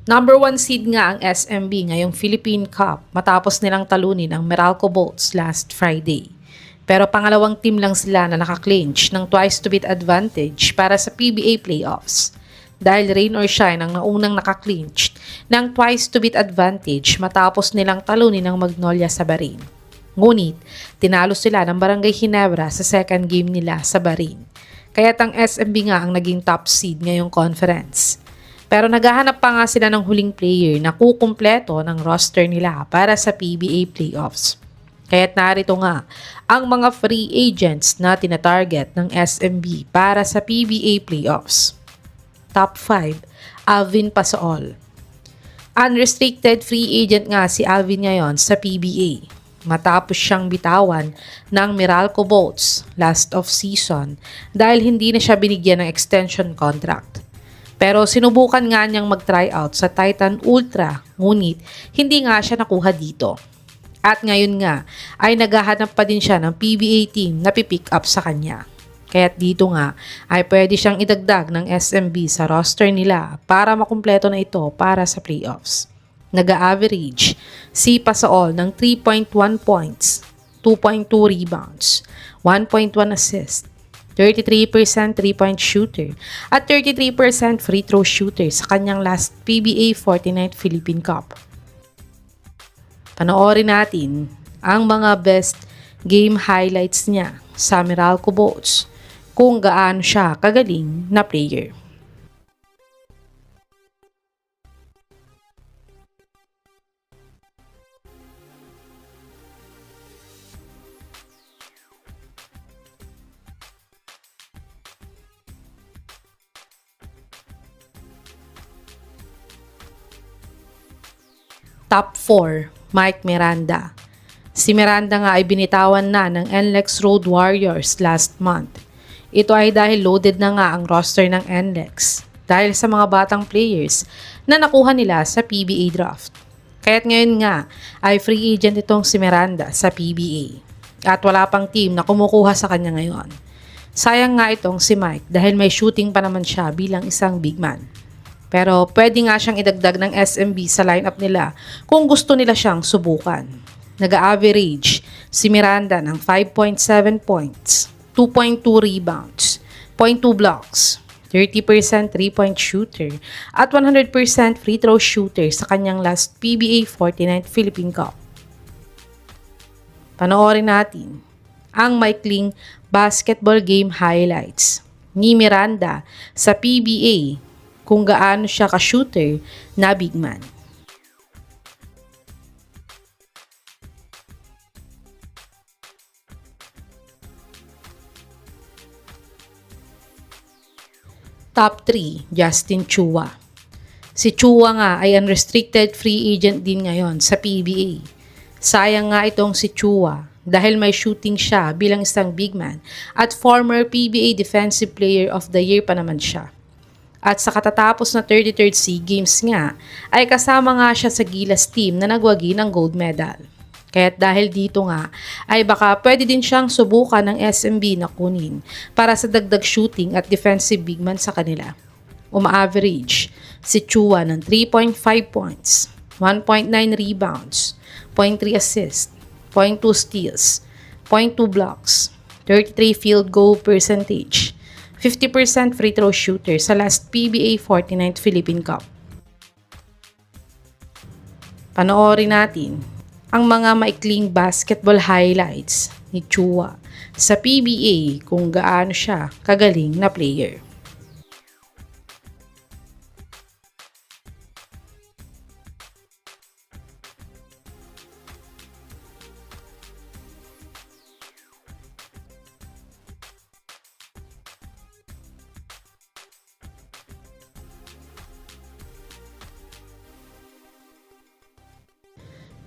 Number 1 seed nga ang SMB ngayong Philippine Cup matapos nilang talunin ang Meralco Bolts last Friday. Pero pangalawang team lang sila na nakaklinch ng twice to beat advantage para sa PBA playoffs. Dahil rain or shine ang naunang nakaklinch ng twice to beat advantage matapos nilang talunin ang Magnolia sa Bahrain. Ngunit, tinalo sila ng Barangay Ginebra sa second game nila sa Bahrain. Kaya't ang SMB nga ang naging top seed ngayong conference. Pero naghahanap pa nga sila ng huling player na kukumpleto ng roster nila para sa PBA playoffs. Kaya't narito nga ang mga free agents na tinatarget ng SMB para sa PBA playoffs. Top 5, Alvin Pasaol. Unrestricted free agent nga si Alvin ngayon sa PBA. Matapos siyang bitawan ng Meralco Bolts last of season dahil hindi na siya binigyan ng extension contract. Pero sinubukan nga niyang mag-tryout sa Titan Ultra, ngunit hindi nga siya nakuha dito. At ngayon nga ay naghahanap pa din siya ng PBA team na pipick up sa kanya. Kaya't dito nga ay pwede siyang idagdag ng SMB sa roster nila para makumpleto na ito para sa playoffs. Nag-a-average si Pasaol ng 3.1 points, 2.2 rebounds, 1.1 assist, 33% 3-point shooter at 33% free throw shooter sa kanyang last PBA 49th Philippine Cup. Panoorin natin ang mga best game highlights niya sa Meralco Bolts kung gaano siya kagaling na player. Top 4, Mike Miranda. Si Miranda nga ay binitawan na ng NLEX Road Warriors last month. Ito ay dahil loaded na nga ang roster ng NLEX dahil sa mga batang players na nakuha nila sa PBA draft. Kaya't ngayon nga ay free agent itong si Miranda sa PBA at wala pang team na kumukuha sa kanya ngayon. Sayang nga itong si Mike dahil may shooting pa naman siya bilang isang big man. Pero pwede nga siyang idagdag ng SMB sa lineup nila kung gusto nila siyang subukan. Nag-average si Miranda ng 5.7 points, 2.2 rebounds, 0.2 blocks, 30% 3-point shooter, at 100% free throw shooter sa kanyang last PBA 49th Philippine Cup. Panoorin natin ang maikling basketball game highlights ni Miranda sa PBA kung gaano siya ka-shooter na big man. Top 3, Justin Chua. Si Chua nga ay unrestricted free agent din ngayon sa PBA. Sayang nga itong si Chua dahil may shooting siya bilang isang big man at former PBA Defensive Player of the Year pa naman siya. At sa katatapos na 33rd SEA Games nga, ay kasama nga siya sa Gilas team na nagwagi ng gold medal. Kaya't dahil dito nga, ay baka pwede din siyang subukan ng SMB na kunin para sa dagdag shooting at defensive big man sa kanila. Uma-average si Chua ng 3.5 points, 1.9 rebounds, 0.3 assists, 0.2 steals, 0.2 blocks, 33 field goal percentage, 50% free throw shooter sa last PBA 49th Philippine Cup. Panoorin natin ang mga maikling basketball highlights ni Chua sa PBA kung gaano siya kagaling na player.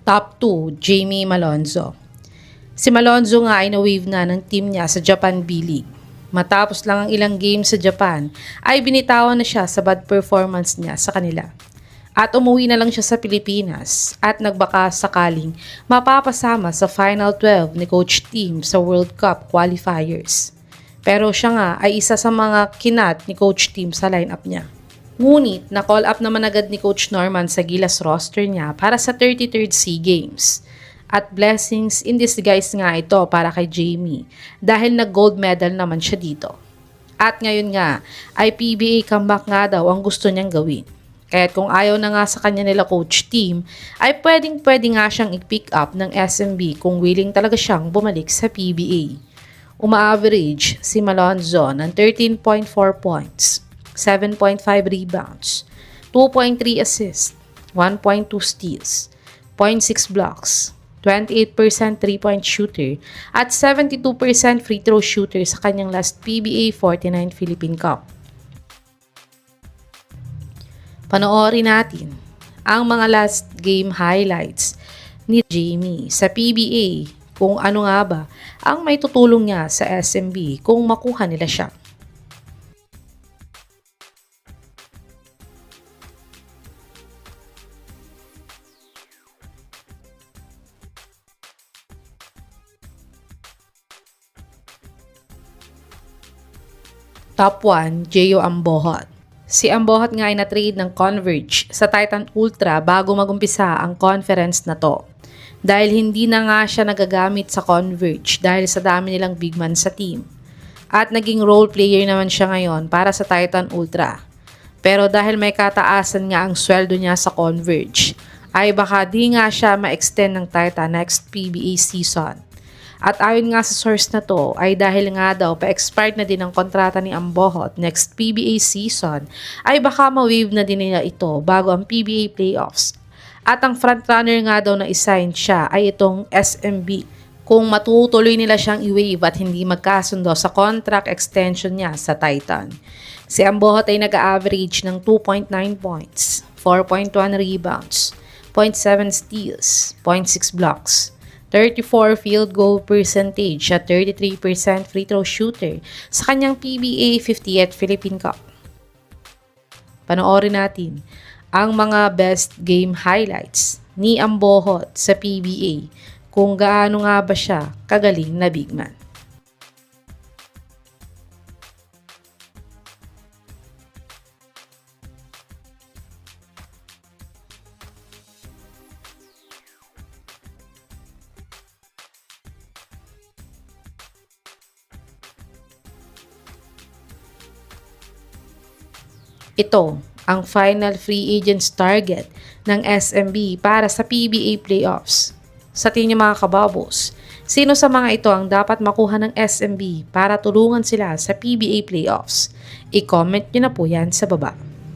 Top 2, Jamie Malonzo. Si Malonzo nga ay na-wave na ng team niya sa Japan B-League. Matapos lang ang ilang games sa Japan, ay binitawan na siya sa bad performance niya sa kanila. At umuwi na lang siya sa Pilipinas at nagbaka sakaling mapapasama sa Final 12 ni Coach Team sa World Cup qualifiers. Pero siya nga ay isa sa mga kinat ni Coach Team sa lineup niya. Ngunit, na-call up naman agad ni Coach Norman sa Gilas roster niya para sa 33rd SEA Games. At blessings in disguise nga ito para kay Jamie dahil nag-gold medal naman siya dito. At ngayon nga ay PBA comeback nga daw ang gusto niyang gawin. Kaya't kung ayaw na nga sa kanya nila coach team, ay pwedeng-pwede nga siyang i-pick up ng SMB kung willing talaga siyang bumalik sa PBA. Uma-average si Malonzo ng 13.4 points, 7.5 rebounds, 2.3 assists, 1.2 steals, 0.6 blocks, 28% 3-point shooter at 72% free throw shooter sa kanyang last PBA 49 Philippine Cup. Panoorin natin ang mga last game highlights ni Jamie sa PBA kung ano nga ba ang may tutulong niya sa SMB kung makuha nila siya. Top 1, Gio Ambohot. Si Ambohot nga ay na-trade ng Converge sa Titan Ultra bago magumpisa ang conference na to. Dahil hindi na nga siya nagagamit sa Converge dahil sa dami nilang big man sa team. At naging role player naman siya ngayon para sa Titan Ultra. Pero dahil may kataasan nga ang sweldo niya sa Converge, ay baka di nga siya ma-extend ng Titan next PBA season. At ayon nga sa source na to ay dahil nga daw pa-expired na din ang kontrata ni Ambohot next PBA season ay baka ma-waive na din nila ito bago ang PBA playoffs. At ang frontrunner nga daw na isign siya ay itong SMB kung matutuloy nila siyang i-waive at hindi magkasundo sa contract extension niya sa Titan. Si Ambohot ay nag-average ng 2.9 points, 4.1 rebounds, 0.7 steals, 0.6 blocks, 34 field goal percentage at 33% free throw shooter sa kanyang PBA 50th Philippine Cup. Panoorin natin ang mga best game highlights ni Ambohot sa PBA kung gaano nga ba siya kagaling na big man. Ito ang final free agents target ng SMB para sa PBA playoffs. Sa tingin niyo mga kababos, sino sa mga ito ang dapat makuha ng SMB para tulungan sila sa PBA playoffs? I-comment niyo na po yan sa baba.